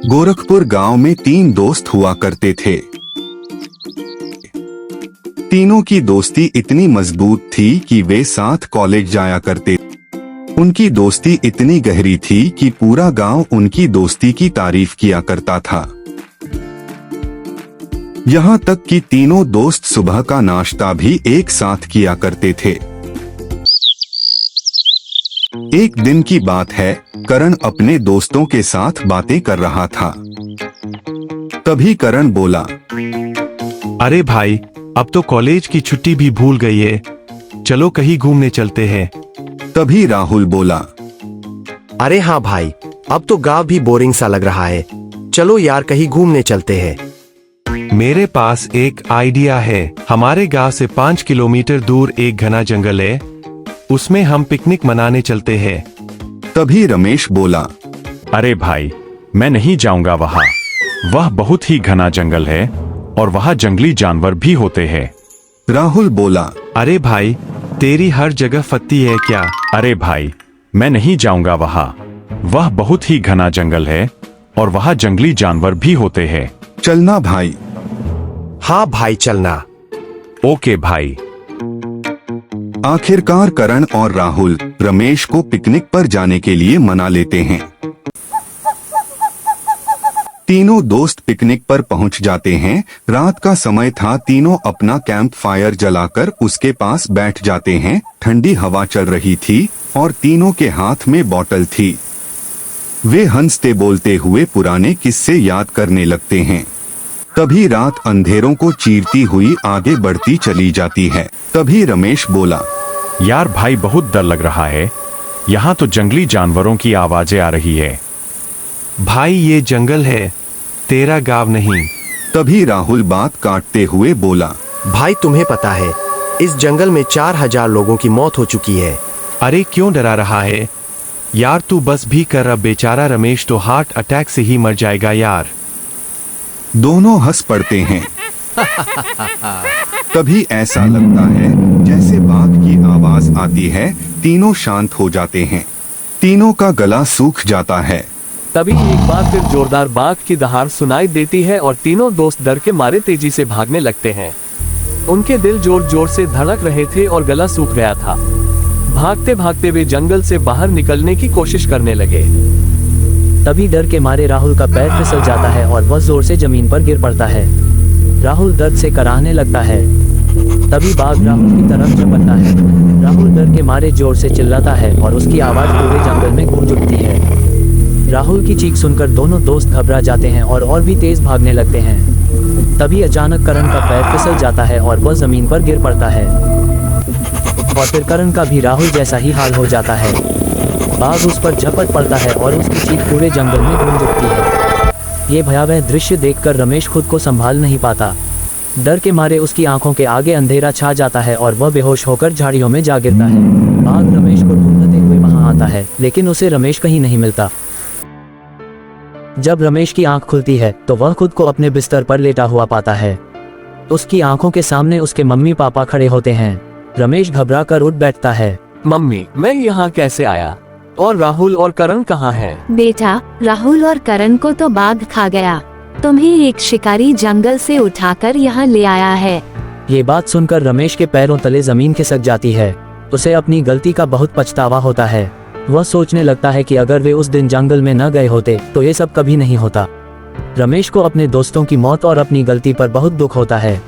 गोरखपुर गांव में 3 दोस्त हुआ करते थे। तीनों की दोस्ती इतनी मजबूत थी कि वे साथ कॉलेज जाया करते। उनकी दोस्ती इतनी गहरी थी कि पूरा गांव उनकी दोस्ती की तारीफ किया करता था। यहाँ तक कि तीनों दोस्त सुबह का नाश्ता भी एक साथ किया करते थे। एक दिन की बात है, करण अपने दोस्तों के साथ बातें कर रहा था। तभी करण बोला, अरे भाई, अब तो कॉलेज की छुट्टी भी भूल गई है, चलो कहीं घूमने चलते हैं। तभी राहुल बोला, अरे हाँ भाई, अब तो गांव भी बोरिंग सा लग रहा है, चलो यार कहीं घूमने चलते हैं। मेरे पास एक आइडिया है। हमारे गांव से 5 किलोमीटर दूर एक घना जंगल है, उसमें हम पिकनिक मनाने चलते हैं। तभी रमेश बोला, अरे भाई, मैं नहीं जाऊंगा वहाँ। वह बहुत ही घना जंगल है और वहाँ जंगली जानवर भी होते हैं। राहुल बोला, अरे भाई, तेरी हर जगह फत्ती है क्या? अरे भाई, मैं नहीं जाऊंगा वहाँ। वह बहुत ही घना जंगल है और वहाँ जंगली जानवर भी होते हैं। चलना भाई। हाँ भाई, चलना। ओके भाई। आखिरकार करण और राहुल रमेश को पिकनिक पर जाने के लिए मना लेते हैं। तीनों दोस्त पिकनिक पर पहुंच जाते हैं। रात का समय था। तीनों अपना कैंप फायर जलाकर उसके पास बैठ जाते हैं। ठंडी हवा चल रही थी और तीनों के हाथ में बोतल थी। वे हंसते बोलते हुए पुराने किस्से याद करने लगते हैं। तभी रात अंधेरों को चीरती हुई आगे बढ़ती चली जाती है। तभी रमेश बोला, यार भाई, बहुत डर लग रहा है। यहाँ तो जंगली जानवरों की आवाजें आ रही है। भाई, ये जंगल है, तेरा गांव नहीं। तभी राहुल बात काटते हुए बोला, भाई तुम्हें पता है, इस जंगल में 4000 लोगों की मौत हो चुकी है। अरे क्यों डरा रहा है यार, तू बस भी कर। अब बेचारा रमेश तो हार्ट अटैक से ही मर जाएगा यार। दोनों हंस पड़ते हैं। तभी ऐसा लगता है जैसे बाघ की आवाज आती है। तीनों शांत हो जाते हैं। तीनों का गला सूख जाता है। तभी एक बार फिर जोरदार बाघ की दहाड़ सुनाई देती है और तीनों दोस्त डर के मारे तेजी से भागने लगते हैं। उनके दिल जोर जोर से धड़क रहे थे और गला सूख गया था। भागते भागते वे जंगल से बाहर निकलने की कोशिश करने लगे। तभी डर के मारे राहुल का पैर फिसल जाता है और वह जोर से जमीन पर गिर पड़ता है। राहुल दर्द से कराहने लगता है। तभी बाघ राहुल की तरफ झपटता है। राहुल डर के मारे जोर से चिल्लाता है और उसकी आवाज पूरे जंगल में गूंज उठती है। राहुल की चीख सुनकर दोनों दोस्त घबरा जाते हैं और भी तेज भागने लगते हैं। तभी अचानक करण का पैर फिसल जाता है और वह जमीन पर गिर पड़ता है और फिर करण का भी राहुल जैसा ही हाल हो जाता है। बाघ उस पर झपट पड़ता है और उसकी चीख पूरे जंगल में गूंज उठती है। ये भयावह दृश्य देखकर रमेश खुद को संभाल नहीं पाता। डर के मारे उसकी आंखों के आगे अंधेरा छा जाता है और वह बेहोश होकर झाड़ियों में जा गिरता है। बाघ रमेश को ढूंढते हुए वहां आता है, लेकिन उसे रमेश कहीं नहीं मिलता। जब रमेश की आंख खुलती है तो वह खुद को अपने बिस्तर पर लेटा हुआ पाता है। उसकी आंखों के सामने उसके मम्मी पापा खड़े होते हैं। रमेश घबरा कर उठ बैठता है। मम्मी, मैं यहाँ कैसे आया? और राहुल और करण कहाँ हैं? बेटा, राहुल और करण को तो बाघ खा गया। तुम्हें एक शिकारी जंगल से उठाकर यहाँ ले आया है। ये बात सुनकर रमेश के पैरों तले जमीन खिसक जाती है। उसे अपनी गलती का बहुत पछतावा होता है। वह सोचने लगता है कि अगर वे उस दिन जंगल में न गए होते तो ये सब कभी नहीं होता। रमेश को अपने दोस्तों की मौत और अपनी गलती पर बहुत दुख होता है।